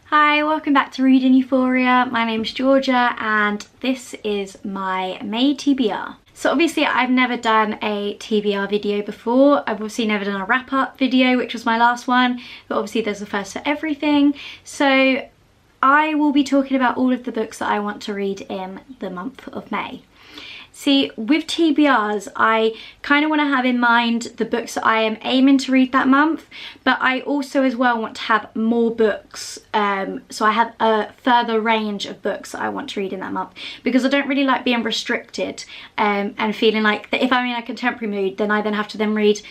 Hi, welcome back to Reading Euphoria. My name's Georgia and this is my May TBR. So obviously I've never done a TBR video before. I've obviously never done a wrap-up video, which was my last one, but obviously there's a first for everything. So I will be talking about all of the books that I want to read in the month of May. See, with TBRs, I kind of want to have in mind the books that I am aiming to read that month, but I also as well want to have more books, so I have a further range of books that I want to read in that month, because I don't really like being restricted and feeling like that if I'm in a contemporary mood, then I then have to then read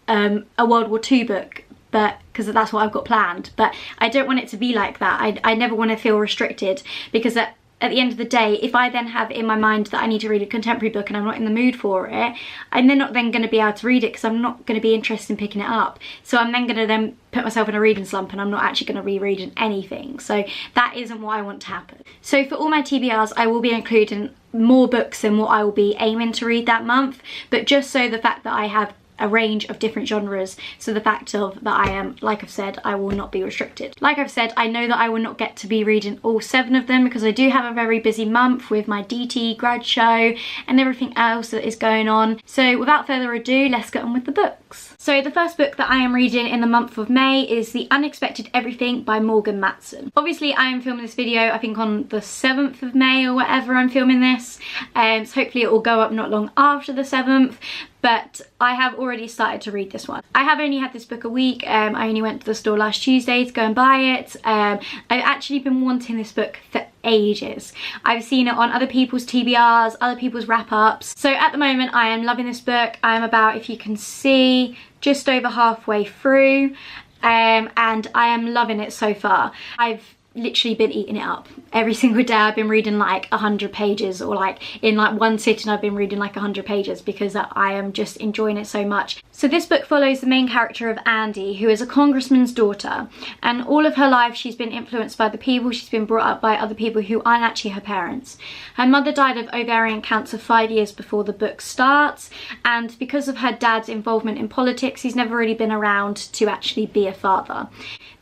a World War II book, but because that's what I've got planned. But I don't want it to be like that. I never want to feel restricted, because at the end of the day, if I then have in my mind that I need to read a contemporary book and I'm not in the mood for it, I'm then not then going to be able to read it because I'm not going to be interested in picking it up. So I'm then going to then put myself in a reading slump and I'm not actually going to reread anything. So that isn't what I want to happen. So for all my TBRs, I will be including more books than what I will be aiming to read that month, but just so the fact that I have a range of different genres, so the fact of that I am, like I've said, I will not be restricted. Like I've said, I know that I will not get to be reading all 7 of them because I do have a very busy month with my DT grad show and everything else that is going on. So without further ado, let's get on with the books. So the first book that I am reading in the month of May is The Unexpected Everything by Morgan Matson. Obviously I am filming this video I think on the 7th of May or whatever I'm filming this, so hopefully it will go up not long after the 7th. But I have already started to read this one. I have only had this book a week. I only went to the store last Tuesday to go and buy it. I've actually been wanting this book for ages. I've seen it on other people's TBRs, other people's wrap-ups. So at the moment I am loving this book. I am about, if you can see, just over halfway through. And I am loving it so far. I've literally been eating it up every single day. I've been reading like 100 pages, or like in like one sitting I've been reading like 100 pages because I am just enjoying it so much. So this book follows the main character of Andy, who is a congressman's daughter, and all of her life she's been influenced by the people she's been brought up by, other people who aren't actually her parents. Her mother died of ovarian cancer 5 years before the book starts, and because of her dad's involvement in politics, he's never really been around to actually be a father.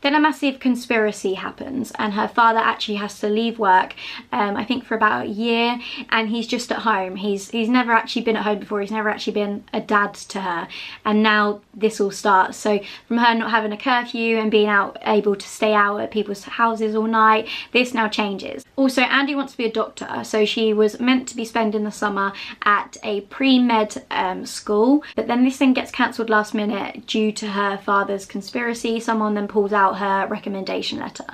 Then a massive conspiracy happens and her father actually has to leave work, I think for about a year, and he's just at home. He's never actually been at home before. He's never actually been a dad to her, and now this all starts. So from her not having a curfew and being able to stay out at people's houses all night, this now changes. Also, Andy wants to be a doctor, so she was meant to be spending the summer at a pre-med school, but then this thing gets cancelled last minute due to her father's conspiracy. Someone then pulls out her recommendation letter.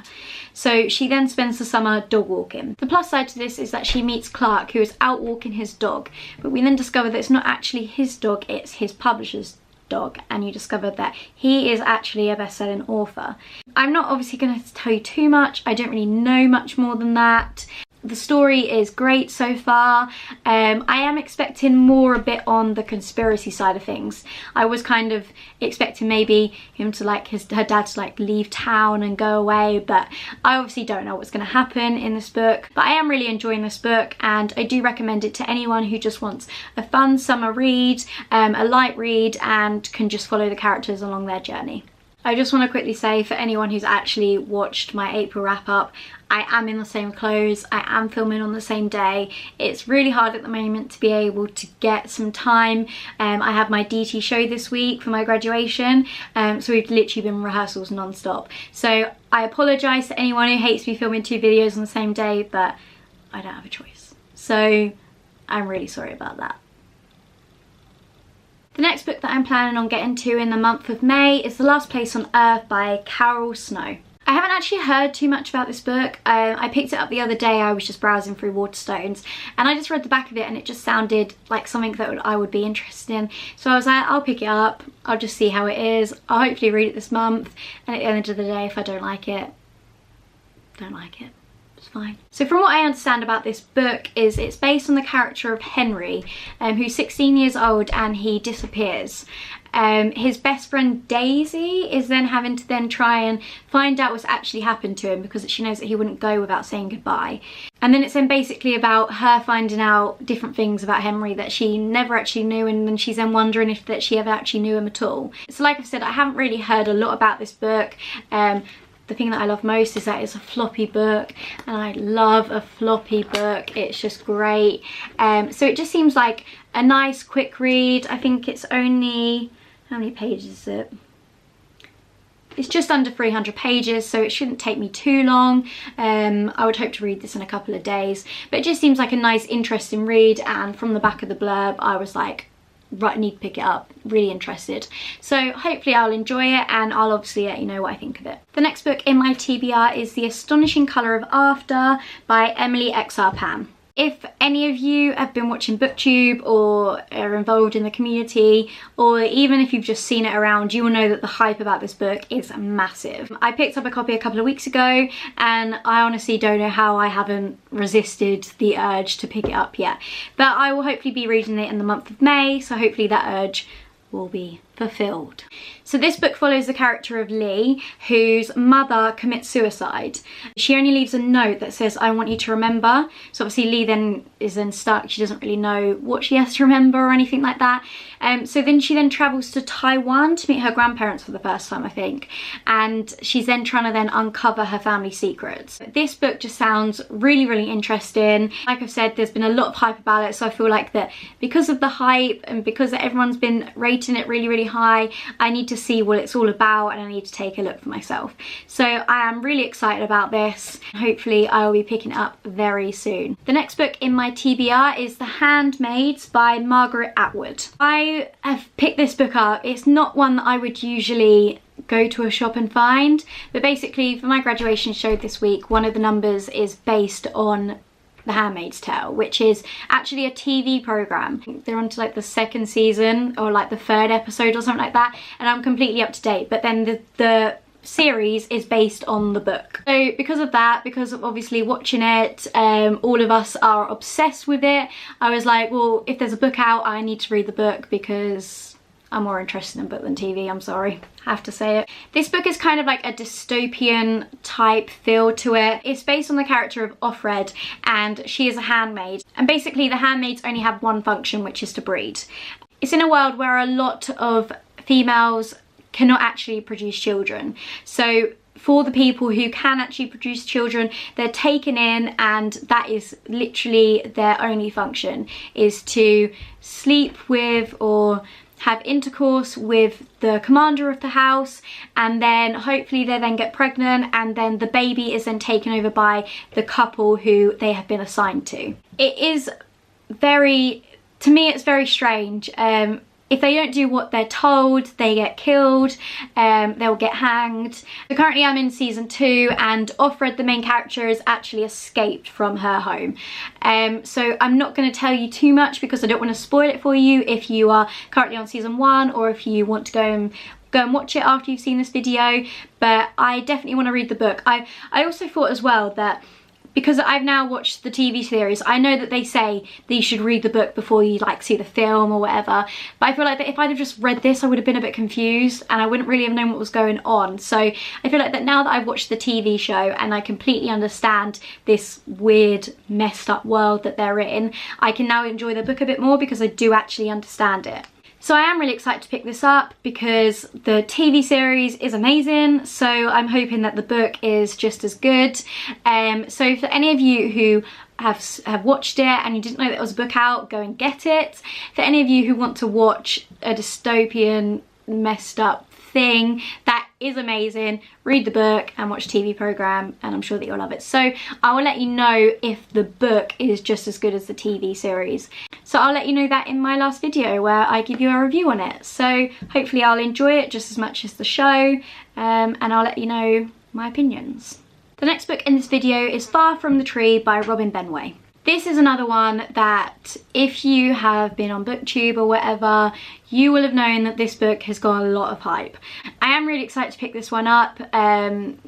So she then spends the summer dog walking. The plus side to this is that she meets Clark, who is out walking his dog, but we then discover that it's not actually his dog, it's his publisher's dog, and you discover that he is actually a best-selling author. I'm not obviously going to tell you too much. I don't really know much more than that. The story is great so far. I am expecting more a bit on the conspiracy side of things. I was kind of expecting maybe him to her dad to like leave town and go away, but I obviously don't know what's going to happen in this book. But I am really enjoying this book, and I do recommend it to anyone who just wants a fun summer read, a light read, and can just follow the characters along their journey. I just want to quickly say, for anyone who's actually watched my April wrap-up, I am in the same clothes, I am filming on the same day. It's really hard at the moment to be able to get some time. I have my DT show this week for my graduation, so we've literally been in rehearsals non-stop. So I apologise to anyone who hates me filming 2 videos on the same day, but I don't have a choice. So I'm really sorry about that. The next book that I'm planning on getting to in the month of May is The Last Place on Earth by Carol Snow. I haven't actually heard too much about this book. I picked it up the other day. I was just browsing through Waterstones and I just read the back of it and it just sounded like something that I would be interested in. So I was like, I'll pick it up. I'll just see how it is. I'll hopefully read it this month, and at the end of the day, if I don't like it, don't like it. It's fine. So from what I understand about this book is it's based on the character of Henry, who's 16 years old and he disappears. His best friend Daisy is then having to then try and find out what's actually happened to him, because she knows that he wouldn't go without saying goodbye. And then it's then basically about her finding out different things about Henry that she never actually knew, and then she's then wondering if she ever actually knew him at all. So like I've said, I haven't really heard a lot about this book. the thing that I love most is that it's a floppy book, and I love a floppy book. It's just great. So it just seems like a nice quick read. I think it's only, how many pages is it? It's just under 300 pages, so it shouldn't take me too long. I would hope to read this in a couple of days, but it just seems like a nice, interesting read, and from the back of the blurb, I was like, right, I need to pick it up, really interested. So hopefully I'll enjoy it, and I'll obviously let you know what I think of it. The next book in my TBR is The Astonishing Colour of After by Emily XR Pan. If any of you have been watching BookTube or are involved in the community, or even if you've just seen it around, you will know that the hype about this book is massive. I picked up a copy a couple of weeks ago, and I honestly don't know how I haven't resisted the urge to pick it up yet. But I will hopefully be reading it in the month of May, so hopefully that urge will be fulfilled. So this book follows the character of Lee, whose mother commits suicide. She only leaves a note that says, "I want you to remember." So obviously Lee then is stuck. She doesn't really know what she has to remember or anything like that. So then she travels to Taiwan to meet her grandparents for the first time, I think. And she's then trying to uncover her family secrets. This book just sounds really, really interesting. Like I've said, there's been a lot of hype about it. So I feel like that because of the hype and because everyone's been rating it really, really high, I need to see what it's all about, and I need to take a look for myself. So I am really excited about this. Hopefully I will be picking it up very soon. The next book in my TBR is The Handmaids by Margaret Atwood. I have picked this book up. It's not one that I would usually go to a shop and find, but basically for my graduation show this week, one of the numbers is based on The Handmaid's Tale, which is actually a TV program. They're on to like the second season or like the third episode or something like that, and I'm completely up to date, but then the series is based on the book. So because of that, because of obviously watching it, all of us are obsessed with it, I was like, well, if there's a book out, I need to read the book because I'm more interested in book than TV, I'm sorry, I have to say it. This book is kind of like a dystopian type feel to it. It's based on the character of Offred, and she is a handmaid. And basically the handmaids only have one function, which is to breed. It's in a world where a lot of females cannot actually produce children. So for the people who can actually produce children, they're taken in, and that is literally their only function, is to sleep with or have intercourse with the commander of the house, and then hopefully they then get pregnant, and then the baby is then taken over by the couple who they have been assigned to. It is very, to me it's very strange. If they don't do what they're told, they get killed, they'll get hanged. So currently I'm in season 2, and Offred, the main character, has actually escaped from her home. So I'm not going to tell you too much because I don't want to spoil it for you if you are currently on season 1, or if you want to go and watch it after you've seen this video. But I definitely want to read the book. I also thought as well that, because I've now watched the TV series, I know that they say that you should read the book before you like see the film or whatever, but I feel like that if I'd have just read this, I would have been a bit confused and I wouldn't really have known what was going on. So I feel like that now that I've watched the TV show and I completely understand this weird, messed up world that they're in, I can now enjoy the book a bit more because I do actually understand it. So I am really excited to pick this up because the TV series is amazing, so I'm hoping that the book is just as good. So for any of you who have watched it and you didn't know there was a book out, go and get it. For any of you who want to watch a dystopian, messed up thing that is amazing, read the book and watch the TV program, and I'm sure that you'll love it. So I will let you know if the book is just as good as the TV series. So I'll let you know that in my last video where I give you a review on it. So hopefully I'll enjoy it just as much as the show, and I'll let you know my opinions. The next book in this video is Far From the Tree by Robin Benway. This is another one that if you have been on BookTube or whatever, you will have known that this book has got a lot of hype. I am really excited to pick this one up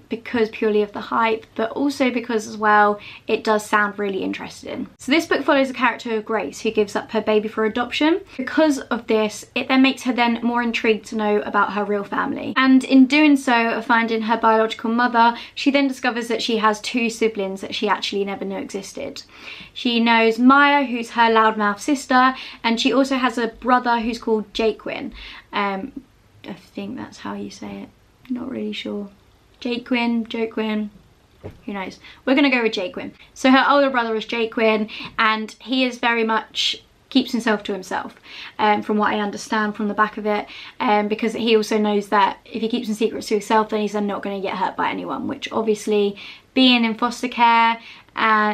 because purely of the hype, but also because as well it does sound really interesting. So this book follows the character of Grace, who gives up her baby for adoption. Because of this, it then makes her then more intrigued to know about her real family. And in doing so, of finding her biological mother, she then discovers that she has 2 siblings that she actually never knew existed. She knows Maya, who's her loudmouth sister, and she also has a brother who's called Jaquin. I think that's how you say it. Not really sure. Joquin, who knows? We're gonna go with Jaquin. So her older brother is Jaquin, and he is very much keeps himself to himself, from what I understand from the back of it, because he also knows that if he keeps some secrets to himself, then he's then not going to get hurt by anyone, which obviously, being in foster care,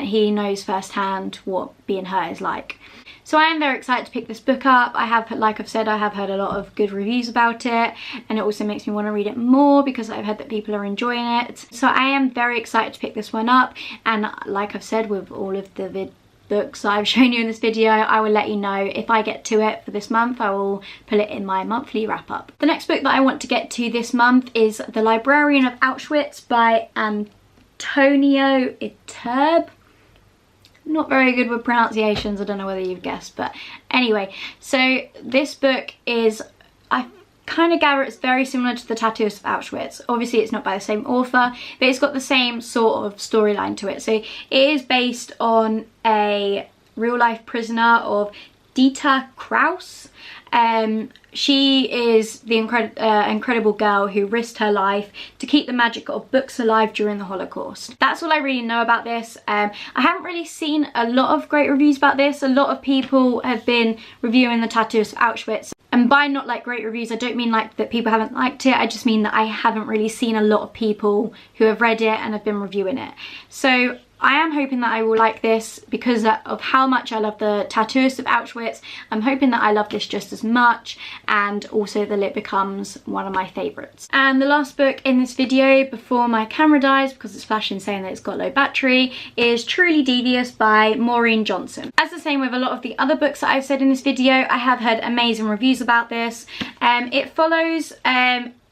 he knows firsthand what being hurt is like. So I am very excited to pick this book up. I have, like I've said, I have heard a lot of good reviews about it, and it also makes me want to read it more because I've heard that people are enjoying it. So I am very excited to pick this one up, and like I've said with all of the books I've shown you in this video, I will let you know if I get to it for this month. I will put it in my monthly wrap up. The next book that I want to get to this month is The Librarian of Auschwitz by Antonio Iterb. Not very good with pronunciations, I don't know whether you've guessed, but anyway, so this book is, I kind of gather it's very similar to The Tattoos of Auschwitz. Obviously it's not by the same author, but it's got the same sort of storyline to it. So it is based on a real life prisoner of Dita Kraus. She is the incredible girl who risked her life to keep the magic of books alive during the Holocaust. That's all I really know about this. I haven't really seen a lot of great reviews about this. A lot of people have been reviewing The Tattoos of Auschwitz. And by not like great reviews, I don't mean like that people haven't liked it. I just mean that I haven't really seen a lot of people who have read it and have been reviewing it. So I am hoping that I will like this because of how much I love The Tattoos of Auschwitz. I'm hoping that I love this just as much, and also that it becomes one of my favourites. And the last book in this video before my camera dies, because it's flashing saying that it's got low battery, is Truly Devious by Maureen Johnson. As the same with a lot of the other books that I've said in this video, I have heard amazing reviews about this. It follows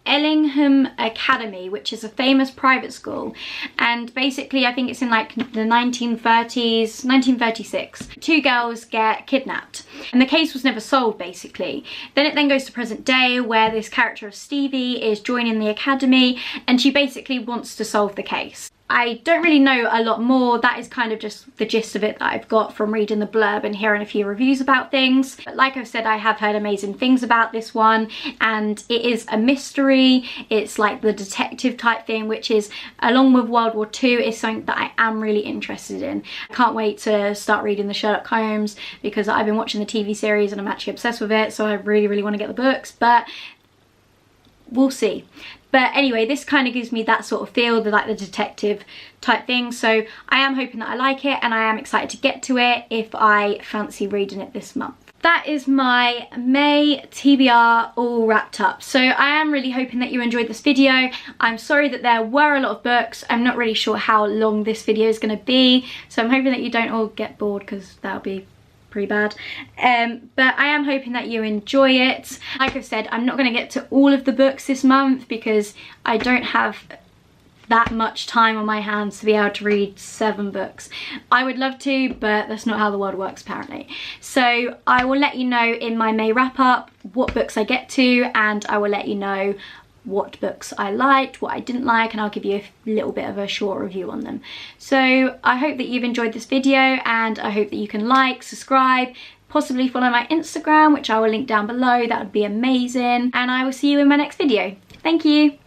Ellingham Academy, which is a famous private school, and basically I think it's in like the 1930s, 1936. Two girls get kidnapped and the case was never solved basically. Then it then goes to present day where this character of Stevie is joining the academy and she basically wants to solve the case. I don't really know a lot more. That is kind of just the gist of it that I've got from reading the blurb and hearing a few reviews about things. But like I've said, I have heard amazing things about this one, and it is a mystery. It's like the detective type thing, which is, along with World War II, is something that I am really interested in. I can't wait to start reading the Sherlock Holmes because I've been watching the TV series and I'm actually obsessed with it, so I really want to get the books, but we'll see. But anyway, this kind of gives me that sort of feel, like the detective type thing. So I am hoping that I like it, and I am excited to get to it if I fancy reading it this month. That is my May TBR all wrapped up. So I am really hoping that you enjoyed this video. I'm sorry that there were a lot of books. I'm not really sure how long this video is going to be. So I'm hoping that you don't all get bored, because that'll be pretty bad, but I am hoping that you enjoy it. Like I've said, I'm not going to get to all of the books this month because I don't have that much time on my hands to be able to read 7 books. I would love to, but that's not how the world works apparently. So I will let you know in my May wrap up what books I get to, and I will let you know what books I liked, what I didn't like, and I'll give you a little bit of a short review on them. So I hope that you've enjoyed this video, and I hope that you can like, subscribe, possibly follow my Instagram, which I will link down below. That would be amazing, and I will see you in my next video. Thank you.